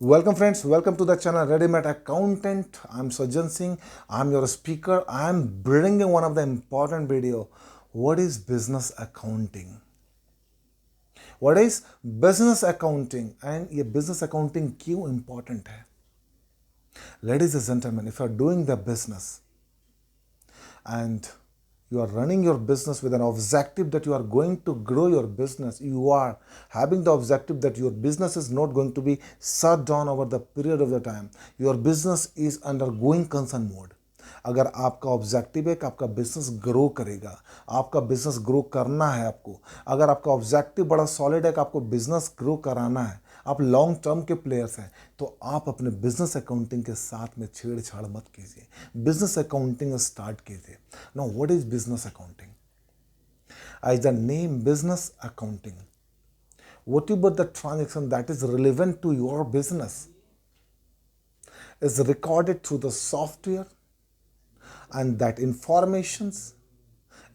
Welcome friends, welcome to the channel Ready-Made Accountant. I'm Sajjan Singh. I'm your speaker. I'm bringing one of the important video. What is business accounting? What is business accounting? And ये business accounting क्यों important है? Ladies and gentlemen, if you are doing the business and you are running your business with an objective that you are going to grow your business, you are having the objective that your business is not going to be shut down over the period of the time, your business is undergoing concern mode. अगर आपका objective है कि आपका business grow करेगा, आपका business grow करना है आपको, अगर आपका ऑब्जेक्टिव बड़ा सॉलिड है कि आपको बिजनेस ग्रो कराना है, आप लॉन्ग टर्म के प्लेयर्स हैं, तो आप अपने बिजनेस अकाउंटिंग के साथ में छेड़छाड़ मत कीजिए, बिजनेस अकाउंटिंग स्टार्ट कीजिए. Now what is business accounting? As the name business accounting, whatever the transaction that is relevant to your business is recorded through the software, and that informations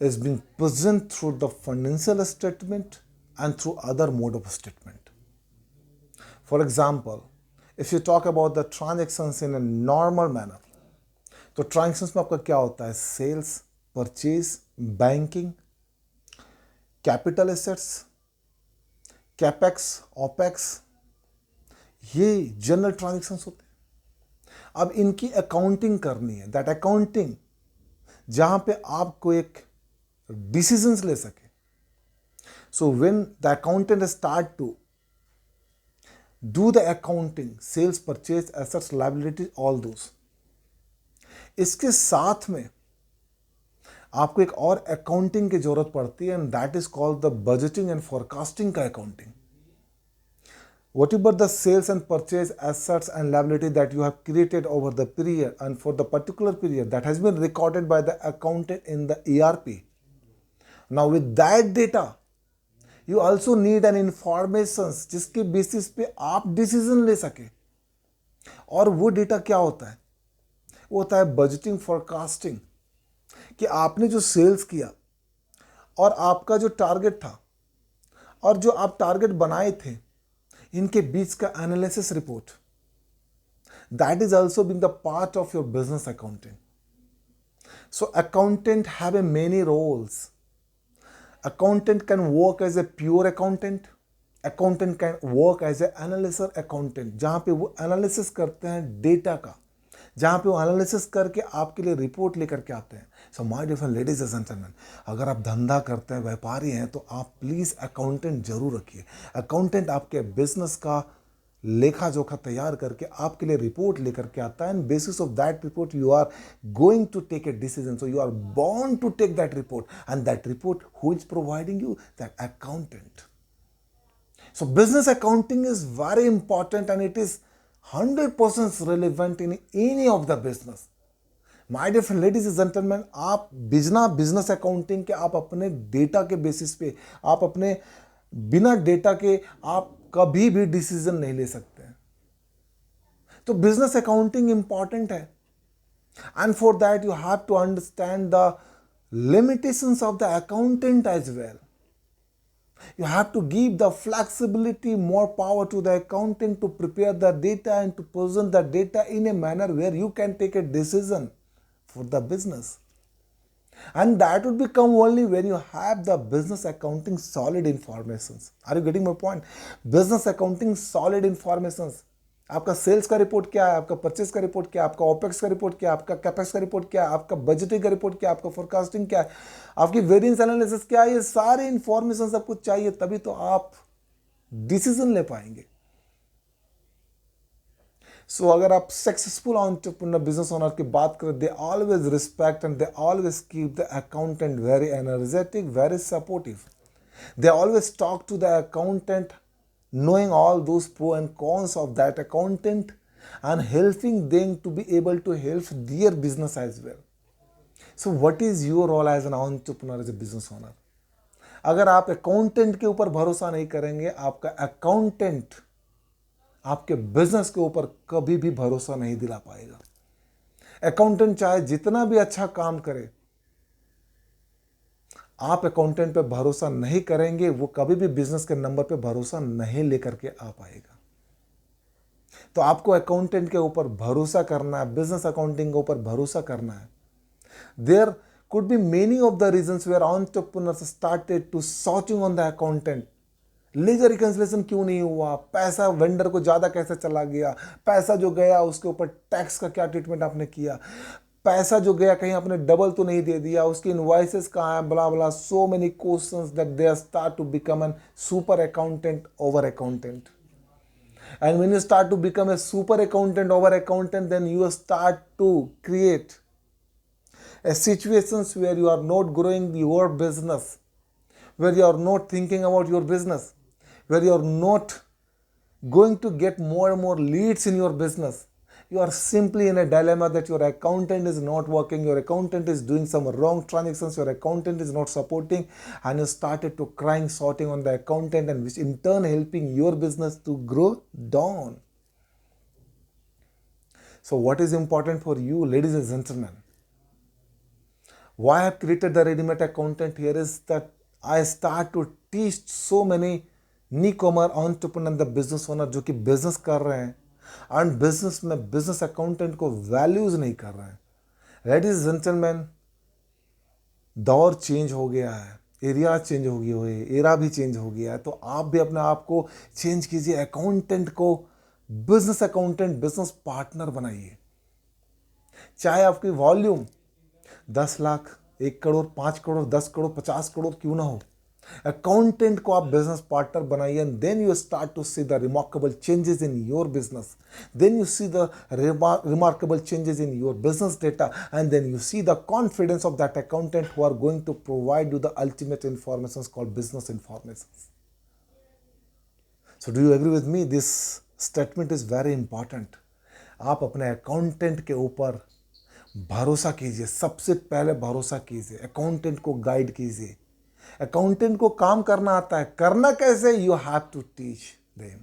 is being present through the financial statement and through other mode of statement. For example, if you talk about the transactions in a normal manner, तो transactions में आपका क्या होता है? Sales, purchase, banking, capital assets, capex, opex, ये general transactions होते हैं. अब इनकी अकाउंटिंग करनी है. दैट अकाउंटिंग जहां पे आपको एक डिसीजंस ले सके. So when the accountant start to do the accounting, sales, purchase, assets, liabilities, all those, इसके साथ में आपको एक और अकाउंटिंग की जरूरत पड़ती है, and that is called the budgeting and forecasting का accounting. Whatever the sales and purchase assets and liability that you have created over the period and for the particular period that has been recorded by the accountant in the ERP. Now with that data, you also need an information जिसके basis पे आप decision ले सके. और वो data क्या होता है? वो होता है बजटिंग, फोरकास्टिंग, कि आपने जो सेल्स किया और आपका जो टारगेट था और जो आप टारगेट बनाए थे, इनके बीच का analysis report, that is also being the part of your business accounting. So accountant have a many roles. Accountant can work as a pure accountant. Accountant can work as a analysis accountant, जहां पे वो analysis करते हैं data का, जहां पे वो analysis करके आपके लिए रिपोर्ट लेकर के आते हैं. So my dear ladies and gentleman, अगर आप धंधा करते हैं, व्यापारी हैं, तो आप प्लीज अकाउंटेंट जरूर रखिए. अकाउंटेंट आपके बिजनेस का लेखा जोखा तैयार करके आपके लिए रिपोर्ट लेकर के आता है, and basis of that report you are going to take a decision. So you are born to take that report, and that report who is providing you? That accountant. So business accounting is very important, and it is 100% relevant in any of the business. My dear friend, ladies and gentlemen, आप बिना business accounting के आप अपने data के basis पे, आप अपने बिना डेटा के आप कभी भी डिसीजन नहीं ले सकते हैं. तो बिजनेस अकाउंटिंग इंपॉर्टेंट है, and for that you have to understand the limitations of the accountant as well. You have to give the flexibility, more power to the accountant to prepare the data and to present the data in a manner where you can take a decision for the business. And that would become only when you have the business accounting solid informations. Are you getting my point? Business accounting solid informations. आपका sales का report क्या है, आपका purchase का report क्या है, आपका opex का रिपोर्ट क्या है, आपका कैपेक्स का रिपोर्ट क्या है, आपका बजटिंग का रिपोर्ट क्या है, आपका फोरकास्टिंग क्या है, आपकी वेरिएंस एनालिसिस क्या है, ये सारे इंफॉर्मेशन सब कुछ चाहिए, तभी तो आप डिसीजन ले पाएंगे. सो अगर आप सक्सेसफुल एंटरप्रेन्योर, बिजनेस ओनर की बात करें, they always respect and they always keep the accountant very energetic, very supportive. They always talk to the accountant, knowing all those pros and cons of that accountant and helping them to be able to help their business as well. So what is your role as an entrepreneur, as a business owner? अगर आप accountant के ऊपर भरोसा नहीं करेंगे, आपका accountant आपके business के ऊपर कभी भी भरोसा नहीं दिला पाएगा. अकाउंटेंट चाहे जितना भी अच्छा काम करे, आप अकाउंटेंट पे भरोसा नहीं करेंगे, वो कभी भी बिजनेस के नंबर पे भरोसा नहीं लेकर के आ पाएगा. तो आपको अकाउंटेंट के ऊपर भरोसा करना है, बिजनेस अकाउंटिंग के ऊपर भरोसा करना है. There could be many of the reasons where entrepreneurs started to sorting on the accountant. Ledger reconciliation क्यों नहीं हुआ, पैसा वेंडर को ज़्यादा कैसे चला गया, पैसा जो गया उसके ऊपर टैक्स का क्या ट्रीटमेंट आपने किया, पैसा जो गया कहीं आपने डबल तो नहीं दे दिया, उसकी इनवॉइसेस कहाँ है, blah blah, so many questions that they start to become a super accountant over accountant. And when you start to become a super accountant over accountant, then you start to create situations where you are not growing your business, where you are not thinking about your business, where you are not going to get more and more leads in your business. You are simply in a dilemma that your accountant is not working, your accountant is doing some wrong transactions, your accountant is not supporting, and you started to crying, sorting on the accountant, and which in turn helping your business to grow down. So what is important for you, ladies and gentlemen? Why I have created the ready-made accountant here is that I start to teach so many newcomer entrepreneur and the business owner जो कि business कर रहे हैं and business में business accountant को values नहीं कर रहे हैं. Ladies and gentlemen, दौर चेंज हो गया है, एरिया चेंज हो गए हुए, एरा भी चेंज हो गया है, तो आप भी अपने आप को चेंज कीजिए, अकाउंटेंट को बिजनेस अकाउंटेंट, बिजनेस पार्टनर बनाइए. चाहे आपकी वॉल्यूम 10 लाख, 1 करोड़, 5 करोड़, 10 करोड़, 50 करोड़ क्यों ना हो, अकाउंटेंट को आप बिजनेस पार्टनर बनाइए. And then you start to see the remarkable changes in your business, then you see the remarkable changes in your business data, and then you see the confidence of that accountant who are going to provide you the ultimate information called business information. So do you agree with me? This statement is very important. आप अपने accountant के ऊपर भरोसा कीजिए, सबसे पहले भरोसा कीजिए, अकाउंटेंट को गाइड कीजिए. अकाउंटेंट को काम करना आता है, करना कैसे, you have to teach them,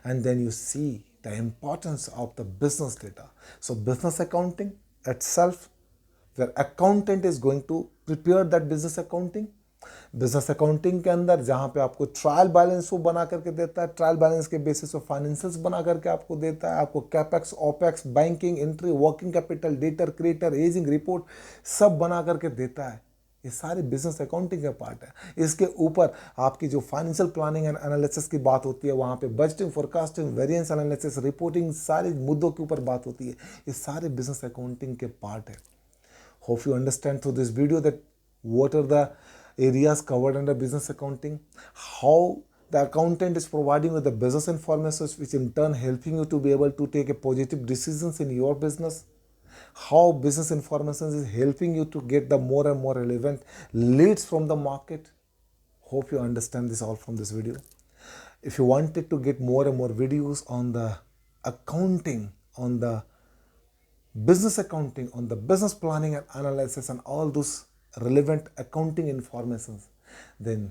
and then you see the importance of the business data. So business accounting itself, where accountant is going to prepare that business accounting. Business accounting के अंदर जहाँ पे आपको ट्रायल बैलेंस वो बना करके देता है, ट्रायल बैलेंस के बेसिस पे फाइनेंशियल्स बना करके आपको देता है, आपको capex, opex, banking, entry, working capital, debtor, creditor, ageing report सब बना करके देता है. ये सारे बिजनेस अकाउंटिंग का पार्ट है. इसके ऊपर आपकी जो फाइनेंशियल प्लानिंग एंड एनालिसिस की बात होती है, वहाँ पे budgeting, forecasting, variance analysis, reporting, सारे मुद्दों के ऊपर बात होती है. ये सारे बिजनेस अकाउंटिंग के पार्ट है. Hope you understand through this video that what are the areas covered under business accounting, how the accountant is providing you the business information which in turn helping you to be able to take a positive decisions in your business, how business information is helping you to get the more and more relevant leads from the market. Hope you understand this all from this video. If you wanted to get more and more videos on the accounting, on the business accounting, on the business planning and analysis and all those relevant accounting informations, then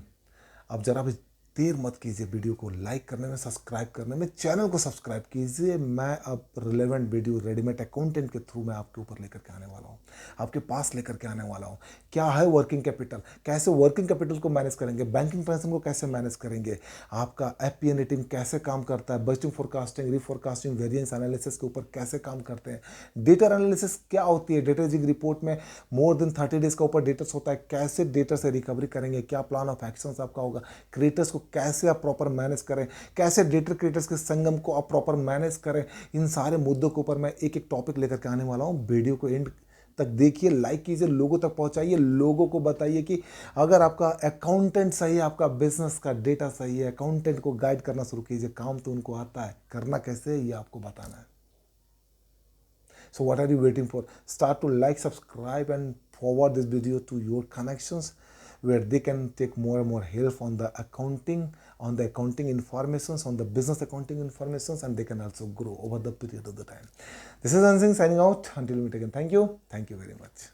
आप जरा भी देर मत कीजिए, video को like करने में, subscribe करने में, चैनल को सब्सक्राइब कीजिए. मैं अब रिलेवेंट वीडियो रेडीमेड अकाउंटेंट के थ्रू मैं आपके ऊपर लेकर के आने वाला हूँ, आपके पास लेकर के आने वाला हूँ. क्या है वर्किंग कैपिटल, कैसे वर्किंग कैपिटल को मैनेज करेंगे, बैंकिंग ट्रांजेक्शन को कैसे मैनेज करेंगे, आपका FP&A टीम कैसे काम करता है, बजटिंग, फोरकास्टिंग, रिफोरकास्टिंग, वेरिएंस एनालिसिस के ऊपर कैसे काम करते हैं, डेटा एनालिसिस क्या होती है, डेटा एजिंग रिपोर्ट में मोर देन 30 डेज का ऊपर डेटर्स होता है, कैसे डेटा से रिकवरी करेंगे, क्या प्लान ऑफ एक्शन आपका होगा, क्रिएटर्स को कैसे आप प्रॉपर मैनेज करें, कैसे डेटा क्रिएटर्स के संगम को आप प्रॉपर मैनेज करें. इन सारे मुद्दों के ऊपर मैं एक एक टॉपिक लेकर के आने वाला हूं. वीडियो को एंड तक देखिए, लाइक कीजिए, लोगों तक पहुंचाइए, लोगों को बताइए कि अगर आपका अकाउंटेंट सही है, आपका बिजनेस का डेटा सही है, अकाउंटेंट को गाइड करना शुरू कीजिए. काम तो उनको आता है, करना कैसे है ये आपको बताना है. So what are you waiting for? Start to like, subscribe and forward this video to your connections where they can take more and more help on the accounting, on the accounting informations, on the business accounting informations, and they can also grow over the period of the time. This is Ansing signing out. Until we meet again. Thank you. Thank you very much.